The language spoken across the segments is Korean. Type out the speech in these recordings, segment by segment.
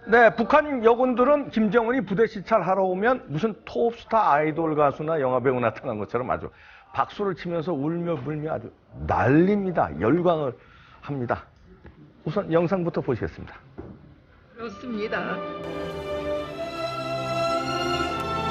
네, 북한 여군들은 김정은이 부대 시찰하러 오면 무슨 톱스타 아이돌 가수나 영화배우 나타난 것처럼 아주 박수를 치면서 울며 불며 아주 난립니다. 열광을 합니다. 우선 영상부터 보시겠습니다. 그렇습니다.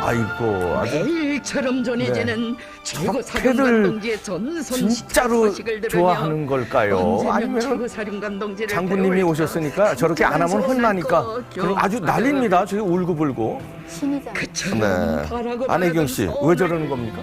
아이고, 아주 매일처럼 전해지는 최고 저렇게들 사령관 동지의 전선 진짜로 소식을 들으며 좋아하는 걸까요? 언제면 아니면 최고 사령관 동지를 장군님이 배울까? 오셨으니까 저렇게 안 하면 혼나니까 그럼 아주 난립니다. 저기 울고불고. 신이잖아요. 네. 안혜경 씨, 왜 저러는 겁니까?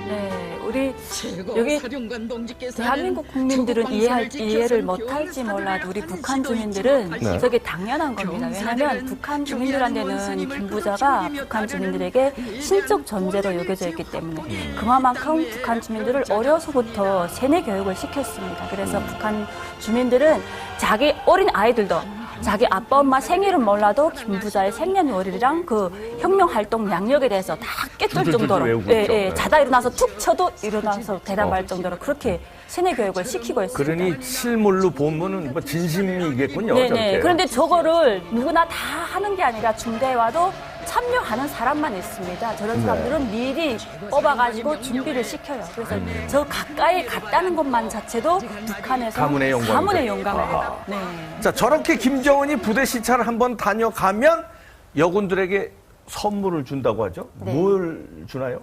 네, 우리 최고 여기 사령관 동지께서는 대한민국 국민들은 이해를 못할지 몰라도 우리 북한 주민들은 네. 저게 당연한 겁니다. 왜냐하면 북한 주민들한테는 김부자가 북한 주민들에게 신적 존재로 여겨져 있기 때문에 그만큼 북한 주민들을 어려서부터 세뇌 교육을 시켰습니다. 그래서 북한 주민들은 자기 어린 아이들도 자기 아빠 엄마 생일은 몰라도 김부자의 생년월일이랑 그 혁명활동 양력에 대해서 다 깨뚫을 정도로 외우고 있죠. 자다 일어나서 툭 쳐도 일어나서 대답할 정도로 그렇게 세뇌 교육을 시키고 있습니다. 그러니 실물로 보면은 뭐 진심이겠군요. 네네. 저렇게. 그런데 저거를 누구나 다 하는 게 아니라 중대에 와도 참여하는 사람만 있습니다. 저런 사람들은 미리 뽑아가지고 준비를 시켜요. 그래서 저 가까이 갔다는 것만 자체도 북한에서 가문의 영광이죠. 영광이에요. 네. 자, 저렇게 김정은이 부대 시찰을 한번 다녀가면 여군들에게 선물을 준다고 하죠. 네. 뭘 주나요?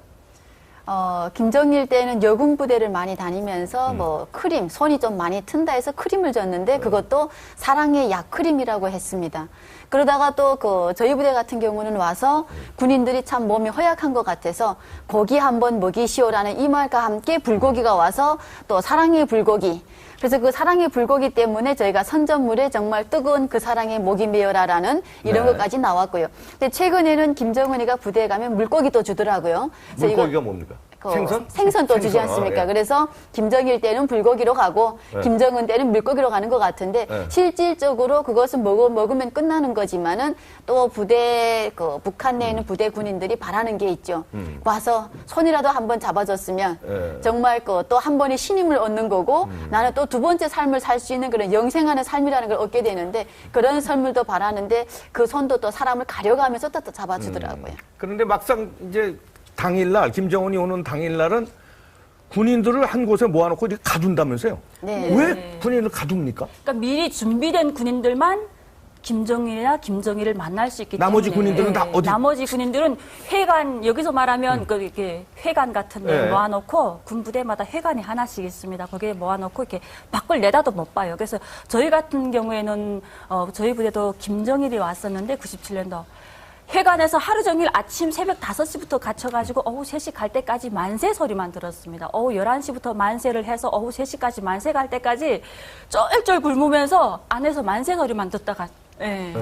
김정일 때는 여군 부대를 많이 다니면서 뭐 크림, 손이 좀 많이 튼다 해서 크림을 줬는데 그것도 사랑의 약크림이라고 했습니다. 그러다가 또 저희 부대 같은 경우는 와서 군인들이 참 몸이 허약한 것 같아서 고기 한번 먹이시오라는 이 말과 함께 불고기가 와서 또 사랑의 불고기. 그래서 그 사랑의 불고기 때문에 저희가 선전물에 정말 뜨거운 그 사랑의 목이 메어라라는 이런 네. 것까지 나왔고요. 근데 최근에는 김정은이가 부대에 가면 물고기도 주더라고요. 그래서 이거 물고기가 뭡니까? 생선? 생선 또 주지 않습니까? 예. 그래서 김정일 때는 불고기로 가고 네. 김정은 때는 물고기로 가는 것 같은데 네. 실질적으로 그것은 먹으면 끝나는 거지만은 또 부대 북한 내에 있는 부대 군인들이 바라는 게 있죠. 와서 손이라도 한번 잡아줬으면 네. 정말 또 한 번의 신임을 얻는 거고 나는 또 두 번째 삶을 살 수 있는 그런 영생하는 삶이라는 걸 얻게 되는데 그런 선물도 바라는데 그 손도 또 사람을 가려가면서 또 잡아주더라고요. 그런데 막상 이제 당일날 김정은이 오는 당일날은 군인들을 한 곳에 모아놓고 이렇게 가둔다면서요? 네. 왜 군인을 가둡니까? 그러니까 미리 준비된 군인들만 김정일이나 김정일을 만날 수 있기 나머지 때문에 군인들은 다 어디? 나머지 군인들은 회관 여기서 말하면 그 이렇게 회관 같은 데 네. 모아놓고 군부대마다 회관이 하나씩 있습니다. 거기에 모아놓고 이렇게 밖을 내다도 못 봐요. 그래서 저희 같은 경우에는 저희 부대도 김정일이 왔었는데 97년도 회관에서 하루 종일 아침 새벽 5시부터 갇혀가지고 오후 3시 갈 때까지 만세 소리만 들었습니다. 오후 11시부터 만세를 해서 오후 3시까지 만세 갈 때까지 쫄쫄 굶으면서 안에서 만세 소리만 듣다가 예.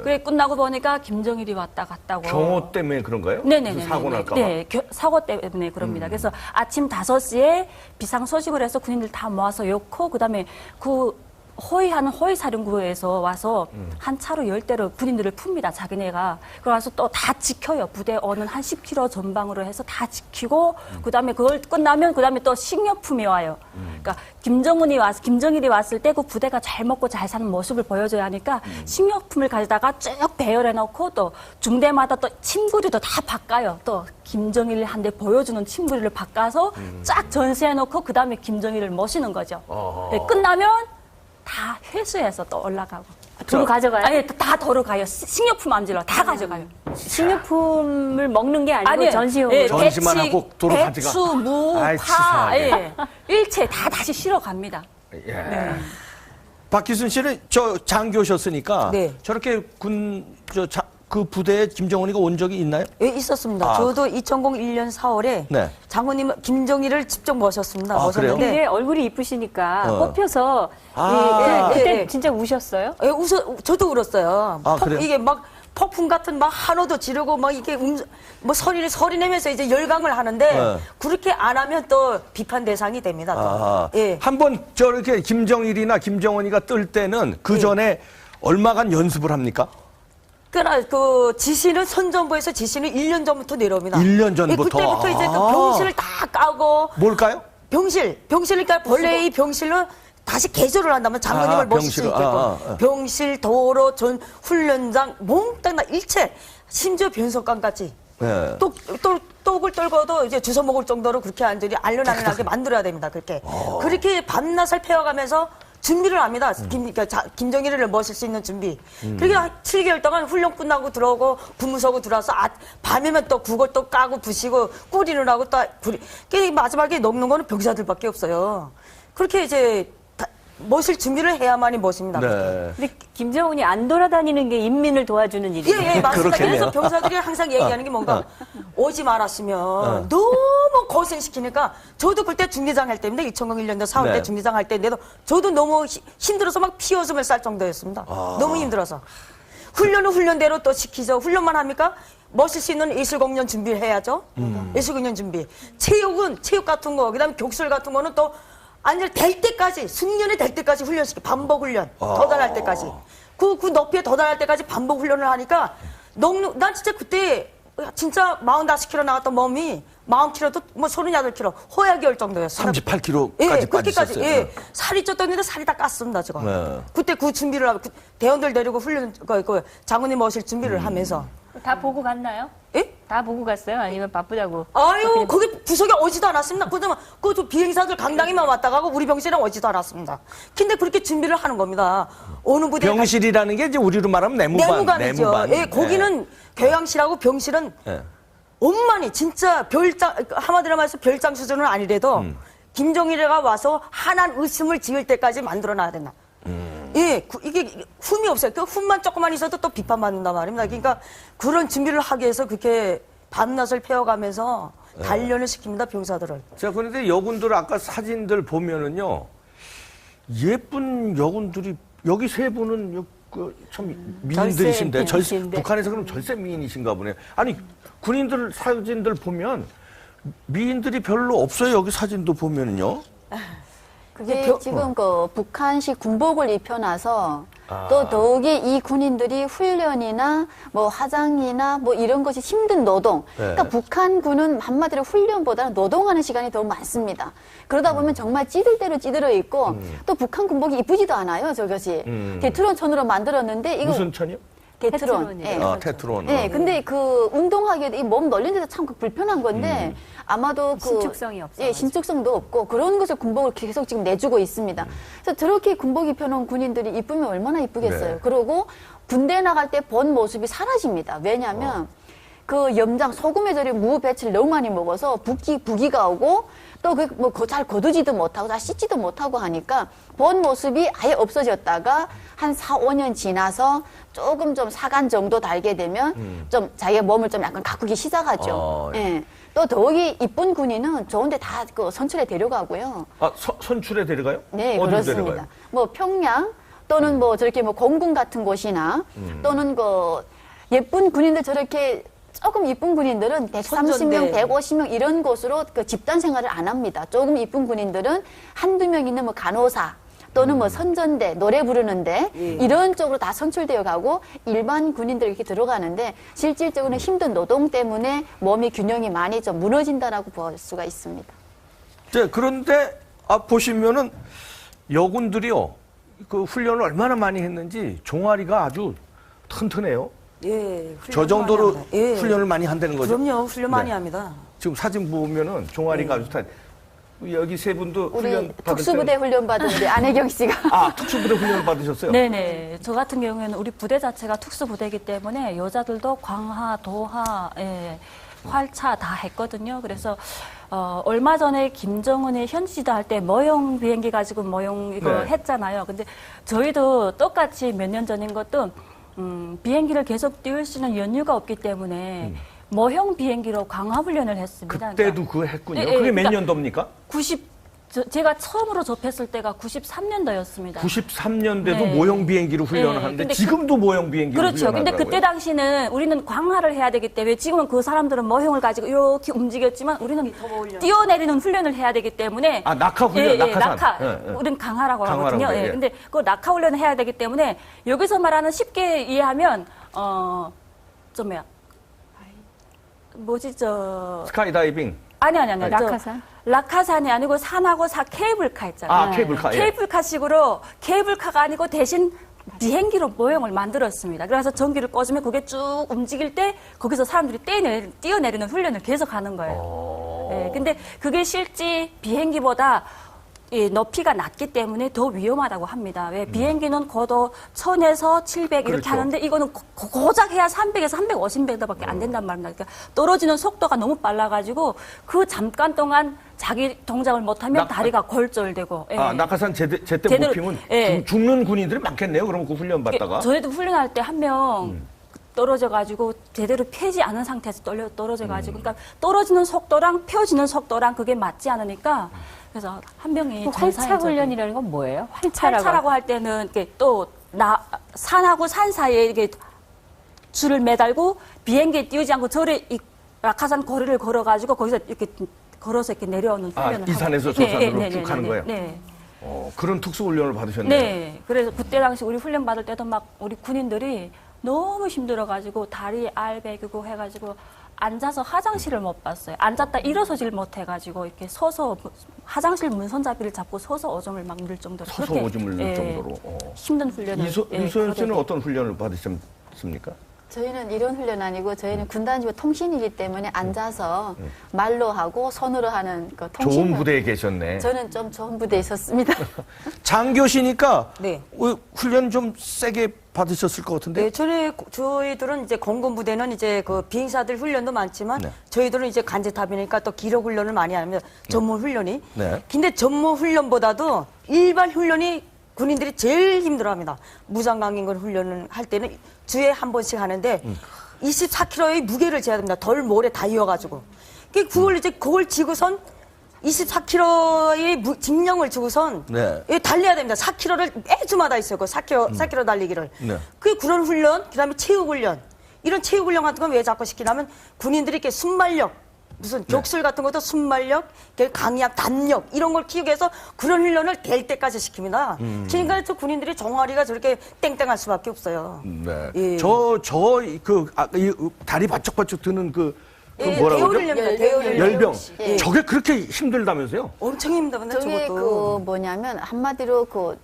그래 끝나고 보니까 김정일이 왔다 갔다고. 경호 때문에 그런가요? 네네네. 사고 날까 봐. 네, 사고 때문에 그럽니다. 그래서 아침 5시에 비상 소식을 해서 군인들 다 모아서 엮고 그다음에 호위하는 호위사령부에서 와서 한 차로 10대로 군인들을 풉니다. 자기네가. 그래서 또 다 지켜요. 부대 오는 한 10km 전방으로 해서 다 지키고 그다음에 그걸 끝나면 그다음에 또 식료품이 와요. 그러니까 김정일이 왔을 때 그 부대가 잘 먹고 잘 사는 모습을 보여줘야 하니까 식료품을 가져다가 쭉 배열해 놓고 또 중대마다 또 침구리도 다 바꿔요. 또 김정일 한 대 보여주는 침구리를 바꿔서 쫙 전시해 놓고 그다음에 김정일을 모시는 거죠. 네, 끝나면 다 회수해서 또 올라가고. 도로 가져가요? 아니, 다 도로 가요. 식료품 암질러 다 가져가요. 식료품을 먹는 게 아니고 전시용으로. 예, 전시만 대치, 하고 도로 가져가. 배추, 무, 아이, 파, 치사하게. 예. 일체 다 다시 실어 갑니다. 예. 박기순 씨는 저 장교셨으니까 네. 저렇게 그 부대에 김정은이가 온 적이 있나요? 예, 있었습니다. 저도 2001년 4월에 네. 장모님 김정일을 직접 모셨습니다. 아, 그래요? 근데 얼굴이 이쁘시니까 뽑혀서 그때 네. 진짜 우셨어요? 예, 저도 울었어요. 아, 그래요? 이게 막 폭풍 같은 막 한호도 지르고 막 이게 뭐 소리 내면서 이제 열강을 하는데 네. 그렇게 안 하면 또 비판 대상이 됩니다. 또. 예. 한번 저렇게 김정일이나 김정은이가 뜰 때는 그 전에 얼마간 연습을 합니까? 그러나 그 지시는 선전부에서 지시는 1년 전부터 내려옵니다. 1년 전부터? 예, 그때부터 이제 그 병실을 다 까고 뭘까요? 병실 그러니까 본래의 병실로 다시 개조를 한다면 장군님을 모실 수 병실을, 있게끔 병실, 도로, 전 훈련장 몽땅 다 일체 심지어 변속관까지 네. 똑을 떨고도 이제 주워 먹을 정도로 그렇게 완전히 알른알른하게 만들어야 됩니다. 그렇게 밤낮을 패워가면서 준비를 합니다. 김정일을 모실 수 있는 준비. 그렇게 한 7개월 동안 훈련 끝나고 들어오고 부무서고 들어와서 밤이면 또 국을 또 까고 부시고 꾸리는 하고 또 마지막에 먹는 거는 병사들밖에 없어요. 그렇게 이제 모실 준비를 해야만이 모십니다. 네. 근데 김정은이 안 돌아다니는 게 인민을 도와주는 일이에요. 예, 맞습니다. 그렇겠네요. 그래서 병사들이 항상 얘기하는 게 뭔가 오지 말았으면 너무 고생시키니까 저도 그때 중대장 할 때입니다. 2001년도 4월 네. 때 중대장 할 때인데도 저도 너무 힘들어서 막 피웃음을 쌀 정도였습니다. 너무 힘들어서. 훈련은 훈련대로 또 시키죠. 훈련만 합니까? 모실 수 있는 예술공연 준비를 해야죠. 예술공연 준비. 체육은 체육 같은 거, 그다음에 격술 같은 거는 또 아니 될 때까지 숙련이 될 때까지 훈련시켜 반복 훈련 도달할 때까지 그 높이에 도달할 때까지 반복 훈련을 하니까 난 진짜 그때 진짜 45kg 나갔던 몸이 40kg도 뭐 38kg 호약이 올 정도였어요. 38kg까지 예, 빠지셨어요. 그렇게까지 예, 살이 쪘던데 살이 다 깠습니다 지금. 네. 그때 그 준비를 하고 대원들 데리고 훈련 그 장군님 모실 준비를 하면서. 다 보고 갔나요? 예? 다 보고 갔어요? 아니면 바쁘다고? 아유, 거기 부속에 오지도 않았습니다. 그러면 그 비행사들 강당에만 왔다 가고 우리 병실은 오지도 않았습니다. 근데 그렇게 준비를 하는 겁니다. 어느 부대 병실이라는 게 이제 우리로 말하면 내무반이죠. 내무반. 예, 거기는 교양실하고 병실은 네. 엄만히 진짜 별장 한마디로 말해서 별장 수준은 아니래도 김정일이가 와서 한한 의심을 지을 때까지 만들어놔야 된다. 예, 이게 흠이 없어요. 그 흠만 조금만 있어도 또 비판받는단 말입니다. 그러니까 그런 준비를 하기 위해서 그렇게 밤낮을 패워가면서 단련을 시킵니다, 병사들을. 자, 그런데 여군들 아까 사진들 보면은요, 예쁜 여군들이, 여기 세 분은 참 미인들이신데, 미인이신데. 북한에서 그럼 절세 미인이신가 보네. 아니, 군인들 사진들 보면 미인들이 별로 없어요. 여기 사진도 보면은요. 그게 지금 그 북한식 군복을 입혀놔서 또 더욱이 이 군인들이 훈련이나 뭐 화장이나 뭐 이런 것이 힘든 노동. 그러니까 북한군은 한마디로 훈련보다는 노동하는 시간이 더 많습니다. 그러다 보면 정말 찌들 대로 찌들어 있고 또 북한 군복이 이쁘지도 않아요. 저것이 테트론 천으로 만들었는데 이거 무슨 천이요? 테트론. 테트론이요. 예. 아, 테트론. 네, 근데 그 운동하기에도 이 몸 놀리는 데서 참 불편한 건데 아마도 그 신축성이 없어가지고. 예, 신축성도 없고 그런 것을 군복을 계속 지금 내주고 있습니다. 그래서 저렇게 군복 입혀놓은 군인들이 이쁘면 얼마나 이쁘겠어요. 네. 그리고 군대에 나갈 때 본 모습이 사라집니다. 왜냐하면 그 염장 소금에 절인 무 배치를 너무 많이 먹어서 부기가 오고 또 그 뭐 잘 거두지도 못하고 잘 씻지도 못하고 하니까 본 모습이 아예 없어졌다가 한 4, 5년 지나서 조금 좀 사간 정도 달게 되면 좀 자기의 몸을 좀 약간 가꾸기 시작하죠. 예. 또 더욱이 이쁜 군인은 좋은데 다 그 선출에 데려가고요. 아, 선출에 데려가요? 네, 어디로 그렇습니다. 데려가요? 뭐 평양 또는 뭐 저렇게 뭐 공군 같은 곳이나 또는 그 예쁜 군인들 저렇게 조금 이쁜 군인들은 130명, 선전대. 150명 이런 곳으로 그 집단 생활을 안 합니다. 조금 이쁜 군인들은 한두 명 있는 뭐 간호사 또는 뭐 선전대, 노래 부르는데 이런 쪽으로 다 선출되어 가고 일반 군인들 이렇게 들어가는데 실질적으로는 힘든 노동 때문에 몸의 균형이 많이 좀 무너진다라고 볼 수가 있습니다. 네, 그런데 보시면은 여군들이요, 그 훈련을 얼마나 많이 했는지 종아리가 아주 튼튼해요. 예, 저 정도로 많이 합니다. 예. 훈련을 많이 한다는 거죠. 그럼요, 훈련 많이 네. 합니다. 지금 사진 보면은 종아리가 아주 튼. 여기 세 분도 훈련 우리 받을 특수부대 훈련 받은 우리 안혜경 씨가 특수부대 훈련을 받으셨어요? 네네. 저 같은 경우에는 우리 부대 자체가 특수부대이기 때문에 여자들도 광하, 도하, 활차 다 했거든요. 그래서 얼마 전에 김정은이 현지지도 할 때 모형 비행기 가지고 모형 이거 네. 했잖아요. 근데 저희도 똑같이 몇 년 전인 것도 비행기를 계속 띄울 수 있는 연유가 없기 때문에 모형 비행기로 강화 훈련을 했습니다. 그때도 그거 했군요. 예, 예, 그게 몇 그러니까 년도입니까? 제가 처음으로 접했을 때가 93년도였습니다. 93년대도 네. 모형 비행기로 훈련을 네, 하는데 근데 지금도 모형 비행기로 그렇죠. 근데 훈련하더라고요. 그때 당시는 우리는 광화를 해야 되기 때문에 지금은 그 사람들은 모형을 가지고 이렇게 움직였지만 우리는 뛰어내리는 훈련을 해야 되기 때문에 낙하 훈련, 낙하산. 낙하. 예, 예. 우리는 강화라고 강화라고 하거든요. 그래요, 예. 예. 근데 그 낙하 훈련을 해야 되기 때문에 여기서 말하는 쉽게 이해하면 뭐지 스카이다이빙. 아니. 낙하산? 낙하산이 아니고 산하고 케이블카 있잖아요. 아, 케이블카. 예. 케이블카식으로 케이블카가 아니고 대신 비행기로 모형을 만들었습니다. 그래서 전기를 꺼주면 그게 쭉 움직일 때 거기서 사람들이 뛰어내리는 훈련을 계속 하는 거예요. 예, 근데 그게 실제 비행기보다 이 높이가 낮기 때문에 더 위험하다고 합니다. 왜 비행기는 고도 1000에서 700 이렇게 그렇죠. 하는데 이거는 고작 해야 300에서 350m밖에 안 된단 말입니다. 그러니까 떨어지는 속도가 너무 빨라가지고 그 잠깐 동안 자기 동작을 못하면 다리가 골절되고. 예. 아, 낙하산 제때 못 제대로, 피면 예. 죽는 군인들이 많겠네요. 그럼 그 훈련 받다가. 저희도 훈련할 때 한 명 떨어져가지고 제대로 펴지 않은 상태에서 떨어져가지고 그러니까 떨어지는 속도랑 펴지는 속도랑 그게 맞지 않으니까 그래서 한 명이 활차 훈련이라는 건 뭐예요? 활차라고 할 때는 이렇게 또 산하고 산 사이에 이게 줄을 매달고 비행기에 띄우지 않고 저를 이 낙하산 거리를 걸어가지고 거기서 이렇게 걸어서 이렇게 내려오는 훈련을 이 산에서 저 산으로 쭉 가는 거예요? 네. 그런 특수 훈련을 받으셨네요. 네. 그래서 그때 당시 우리 훈련 받을 때도 막 우리 군인들이 너무 힘들어가지고 다리 알배기고 해가지고 앉아서 화장실을 못 봤어요. 앉았다 일어서질 못해가지고 이렇게 서서 화장실 문손잡이를 잡고 서서 오줌을 막 누를 정도로 서서 그렇게, 오줌을 누를 정도로. 힘든 훈련을 이소연 씨는 거듭- 어떤 훈련을 받으셨습니까? 저희는 이런 훈련 아니고 저희는 군단지부 통신이기 때문에 앉아서 말로 하고 손으로 하는 그 통신. 좋은 부대에 계셨네. 저는 좀 좋은 부대에 있었습니다. 장교시니까 네. 훈련 좀 세게 받으셨을 것 같은데. 네, 저희들은 이제 공군 부대는 이제 그 비행사들 훈련도 많지만 네. 저희들은 이제 간제탑이니까 또 기록 훈련을 많이 합니다. 전문 훈련이. 네. 근데 전문 훈련보다도 일반 훈련이 군인들이 제일 힘들어합니다. 무장강행군 훈련을 할 때는 주에 한 번씩 하는데 24kg의 무게를 져야 됩니다. 덜 모래 다 이어가지고. 그걸 지고선 24kg의 직령을 주고선 네. 달려야 됩니다. 4km를 매주마다 있어요. 그 4km 달리기를. 네. 그런 훈련, 그다음에 체육 훈련. 이런 체육 훈련 같은 건 왜 자꾸 시키냐면 군인들이 이렇게 순발력, 무슨 족술 같은 것도 순발력, 강약, 단력 이런 걸 키우기 위해서 그런 훈련을 될 때까지 시킵니다. 그러니까 저 군인들이 종아리가 저렇게 땡땡할 수밖에 없어요. 네. 예. 이 다리 바짝바짝 드는 그 예, 뭐라고 대열 그러죠? 훈련입니다. 대열 훈련. 열병. 예. 저게 그렇게 힘들다면서요? 엄청 힘들었네 저게 저것도. 그 뭐냐면 한마디로 그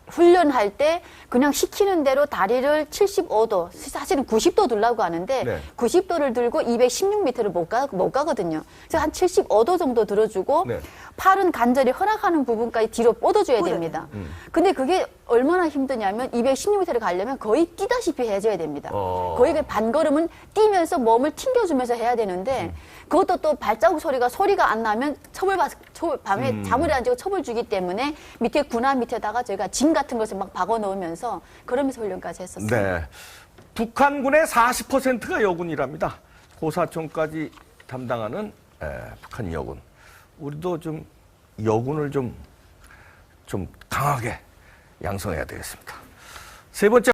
훈련할 때 그냥 시키는 대로 다리를 75도, 사실은 90도 들라고 하는데 네. 90도를 들고 216m를 못 가거든요. 그래서 한 75도 정도 들어주고 네. 팔은 간절히 허락하는 부분까지 뒤로 뻗어줘야 됩니다. 근데 그게 얼마나 힘드냐면 216m를 가려면 거의 뛰다시피 해줘야 됩니다. 거의 그 반걸음은 뛰면서 몸을 튕겨주면서 해야 되는데 그것도 또 발자국 소리가 안 나면 밤에 잠을 안 자고 첩을 주기 때문에 밑에 군화 밑에다가 저희가 진 같은 것을 막 박아 놓으면서 그러면서 훈련까지 했었어요. 네. 북한군의 40%가 여군이랍니다. 고사총까지 담당하는 북한 여군. 우리도 좀 여군을 좀 강하게 양성해야 되겠습니다. 세 번째